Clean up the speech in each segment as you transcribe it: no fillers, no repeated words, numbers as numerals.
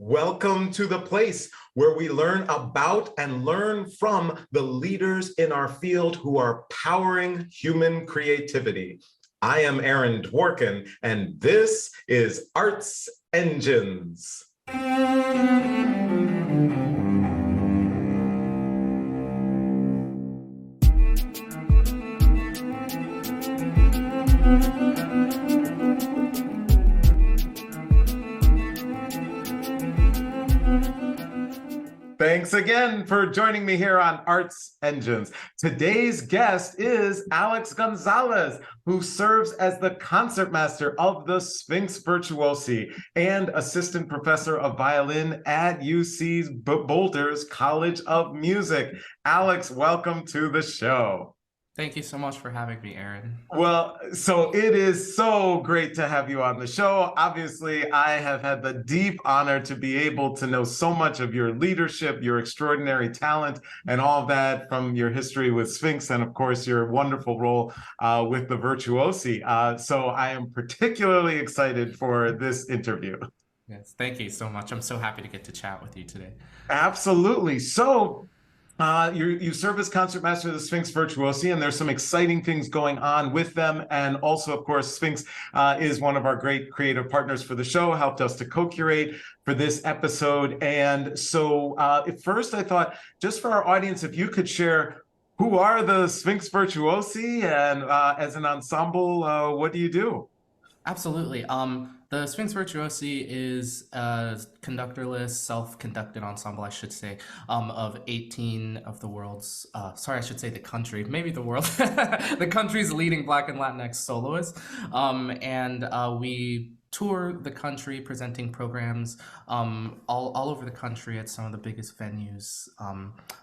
Welcome to the place where we learn about and learn from the leaders in our field who are powering human creativity. I am Aaron Dworkin, and this is Arts Engines. Thanks again for joining me here on Arts Engines. Today's guest is Alex Gonzalez, who serves as the Concertmaster of the Sphinx Virtuosi and Assistant Professor of Violin at UC Boulder College of Music. Alex, welcome to the show. Thank you so much for having me, Aaron. Well, so it is so great to have you on the show. Obviously, I have had the deep honor to be able to know so much of your leadership, your extraordinary talent, and all of that from your history with Sphinx, and of course, your wonderful role with the Virtuosi. So I am particularly excited for this interview. Yes, thank you so much. I'm so happy to get to chat with you today. Absolutely. So you serve as Concertmaster of the Sphinx Virtuosi, and there's some exciting things going on with them. And also, of course, Sphinx is one of our great creative partners for the show, helped us to co-curate for this episode. And so at first I thought, just for our audience, if you could share who are the Sphinx Virtuosi, and as an ensemble, what do you do? Absolutely. The Sphinx Virtuosi is a conductorless, self-conducted ensemble, I should say, of 18 of the world's, sorry, I should say the country, maybe the world, the country's leading Black and Latinx soloists. We tour the country presenting programs all over the country at some of the biggest venues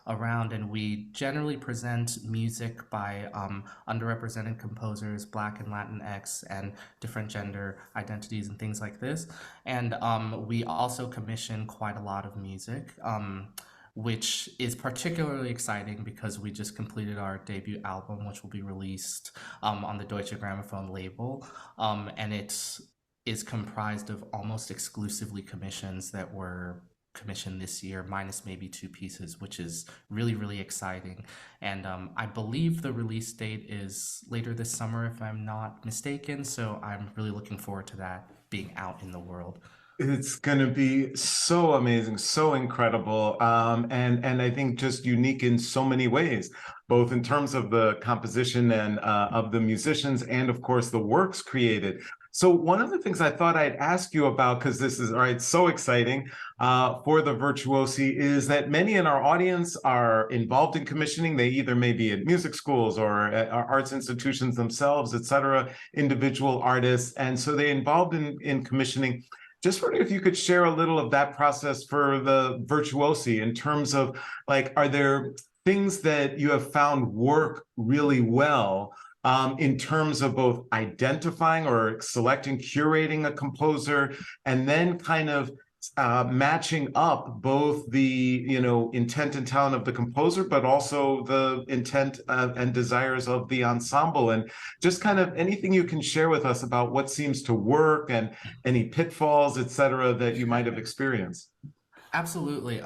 around, and we generally present music by underrepresented composers, Black and Latinx, and different gender identities and things like this. And we also commission quite a lot of music, which is particularly exciting because we just completed our debut album, which will be released on the Deutsche Grammophon label, and it's is comprised of almost exclusively commissions that were commissioned this year, minus maybe 2 pieces, which is really, really exciting. And I believe the release date is later this summer, if I'm not mistaken. So I'm really looking forward to that being out in the world. It's going to be so amazing, so incredible, and I think just unique in so many ways, both in terms of the composition and of the musicians, and of course the works created. So one of the things I thought I'd ask you about, because this is, all right, so exciting for the Virtuosi, is that many in our audience are involved in commissioning. They either may be at music schools or at arts institutions themselves, et cetera, individual artists, and so they're involved in commissioning. Just wondering if you could share a little of that process for the Virtuosi in terms of, like, are there things that you have found work really well in terms of both identifying or selecting, curating a composer, and then kind of matching up both the intent and talent of the composer, but also the intent and desires of the ensemble, and just kind of anything you can share with us about what seems to work and any pitfalls, et cetera, that you might have experienced. Absolutely.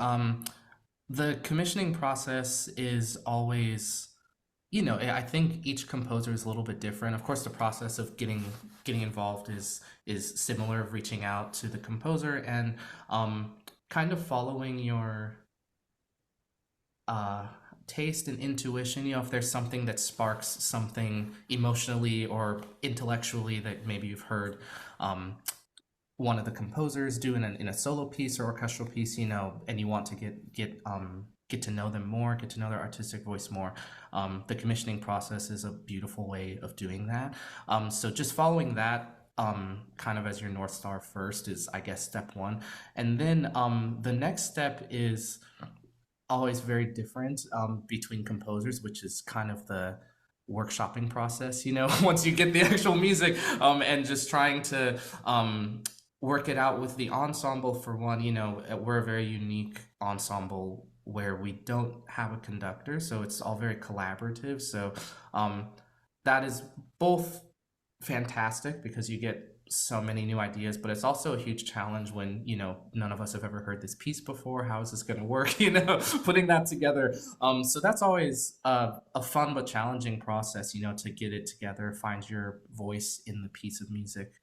The commissioning process is always, I think each composer is a little bit different. Of course, the process of getting involved is similar, of reaching out to the composer and kind of following your taste and intuition. If there's something that sparks something emotionally or intellectually that maybe you've heard one of the composers do in a solo piece or orchestral piece, and you want to get to know them more, get to know their artistic voice more. The commissioning process is a beautiful way of doing that. So just following that kind of as your North Star first is, I guess, step one. And then the next step is always very different between composers, which is kind of the workshopping process, once you get the actual music, and just trying to work it out with the ensemble. For one, we're a very unique ensemble where we don't have a conductor, so it's all very collaborative. So that is both fantastic because you get so many new ideas, but it's also a huge challenge when, none of us have ever heard this piece before. How is this going to work? Putting that together. So that's always a fun but challenging process, to get it together, find your voice in the piece of music.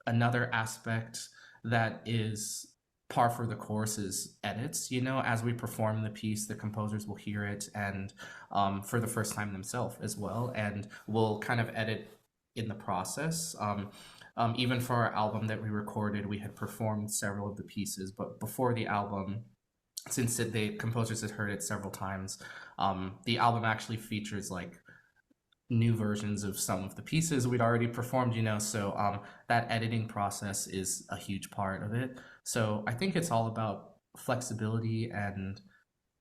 Another aspect that is par for the course is edits. As we perform the piece, the composers will hear it and for the first time themselves as well, and we'll kind of edit in the process. Even for our album that we recorded, we had performed several of the pieces, but before the album, since the composers had heard it several times, the album actually features like new versions of some of the pieces we'd already performed, so that editing process is a huge part of it. So I think it's all about flexibility and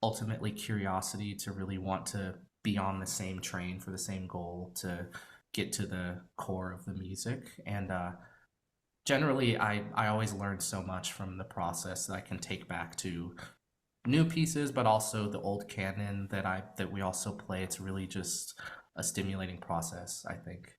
ultimately curiosity to really want to be on the same train for the same goal to get to the core of the music. And generally, I always learn so much from the process that I can take back to new pieces, but also the old canon that we also play. It's really just a stimulating process, I think.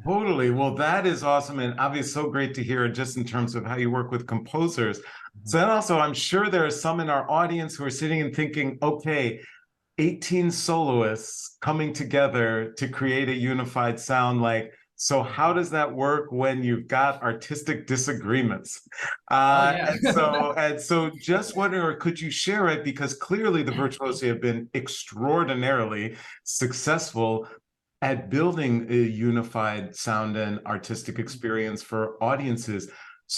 Totally. Well, that is awesome. And obviously, so great to hear just in terms of how you work with composers. So then also, I'm sure there are some in our audience who are sitting and thinking, okay, 18 soloists coming together to create a unified sound. So how does that work when you've got artistic disagreements? Oh yeah. And so just wondering, or could you share it? Because clearly the Virtuosi have been extraordinarily successful at building a unified sound and artistic experience for audiences.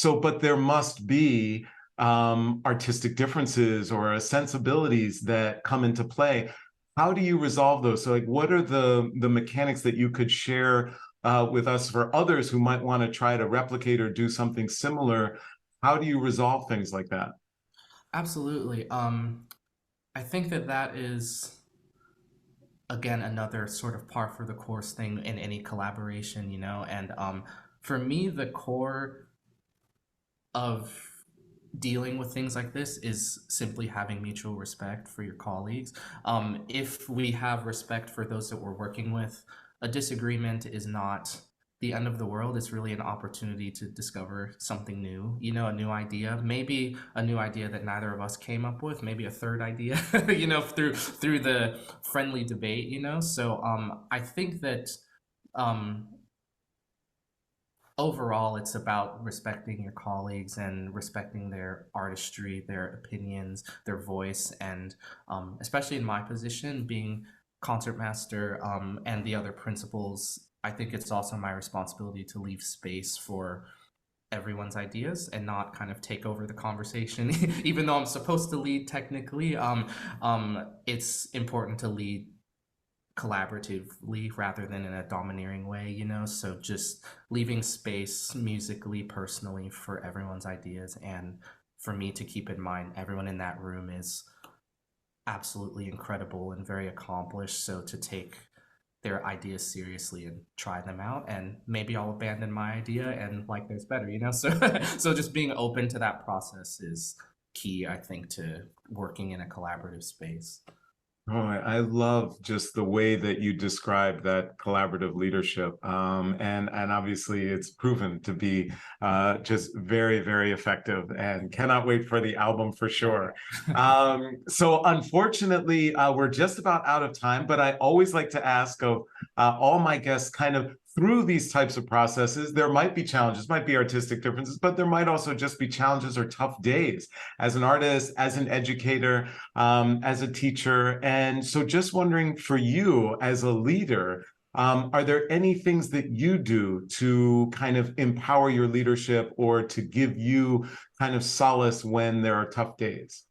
But there must be artistic differences or sensibilities that come into play. How do you resolve those? So, what are the mechanics that you could share with us for others who might want to try to replicate or do something similar? How do you resolve things like that? Absolutely. I think that is again another sort of par for the course thing in any collaboration, and for me the core of dealing with things like this is simply having mutual respect for your colleagues. If we have respect for those that we're working with, a disagreement is not the end of the world. It's really an opportunity to discover something new, a new idea, maybe a new idea that neither of us came up with, maybe a third idea, through the friendly debate, So I think that um, overall, it's about respecting your colleagues and respecting their artistry, their opinions, their voice, and especially in my position, being concertmaster and the other principals, I think it's also my responsibility to leave space for everyone's ideas and not kind of take over the conversation. Even though I'm supposed to lead technically, it's important to lead collaboratively rather than in a domineering way, So just leaving space musically, personally for everyone's ideas, and for me to keep in mind everyone in that room is absolutely incredible and very accomplished. So to take their ideas seriously and try them out, and maybe I'll abandon my idea and like there's better, So so just being open to that process is key, I think, to working in a collaborative space. Oh, I love just the way that you describe that collaborative leadership. And obviously it's proven to be just very, very effective, and cannot wait for the album for sure. So unfortunately, we're just about out of time, but I always like to ask of all my guests kind of through these types of processes, there might be challenges, might be artistic differences, but there might also just be challenges or tough days as an artist, as an educator, as a teacher. And so just wondering for you as a leader, are there any things that you do to kind of empower your leadership or to give you kind of solace when there are tough days?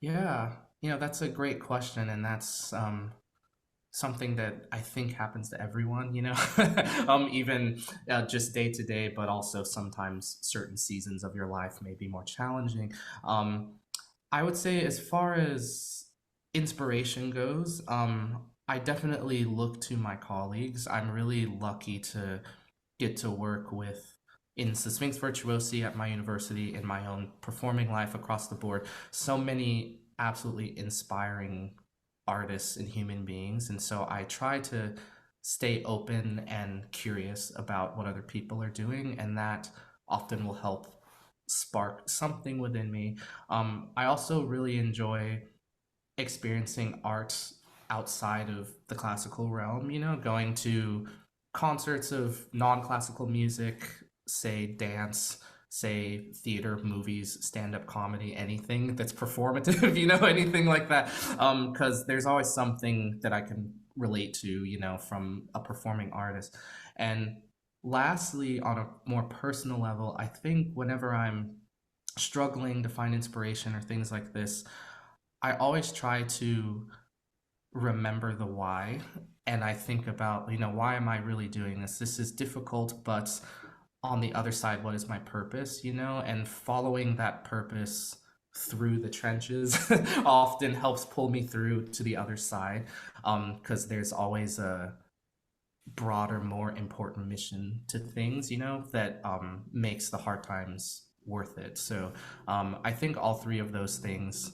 Yeah, that's a great question, and that's something that I think happens to everyone, even just day to day, but also sometimes certain seasons of your life may be more challenging. I would say, as far as inspiration goes, I definitely look to my colleagues. I'm really lucky to get to work with in the Sphinx Virtuosi at my university, in my own performing life across the board, so many absolutely inspiring artists and human beings. And so I try to stay open and curious about what other people are doing, and that often will help spark something within me. I also really enjoy experiencing art outside of the classical realm, going to concerts of non-classical music, say dance, say theater, movies, stand-up comedy, anything that's performative, anything like that. Because there's always something that I can relate to, from a performing artist. And lastly, on a more personal level, I think whenever I'm struggling to find inspiration or things like this, I always try to remember the why. And I think about, why am I really doing this? This is difficult, but on the other side, what is my purpose, And following that purpose through the trenches often helps pull me through to the other side, because there's always a broader, more important mission to things, that makes the hard times worth it. So I think all three of those things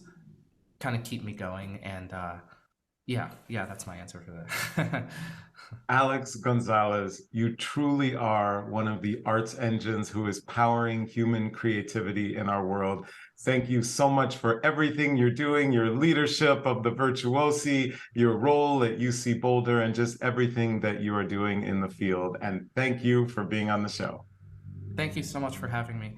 kind of keep me going. And yeah, that's my answer for that. Alex Gonzalez, you truly are one of the arts engines who is powering human creativity in our world. Thank you so much for everything you're doing, your leadership of the Virtuosi, your role at UC Boulder, and just everything that you are doing in the field. And thank you for being on the show. Thank you so much for having me.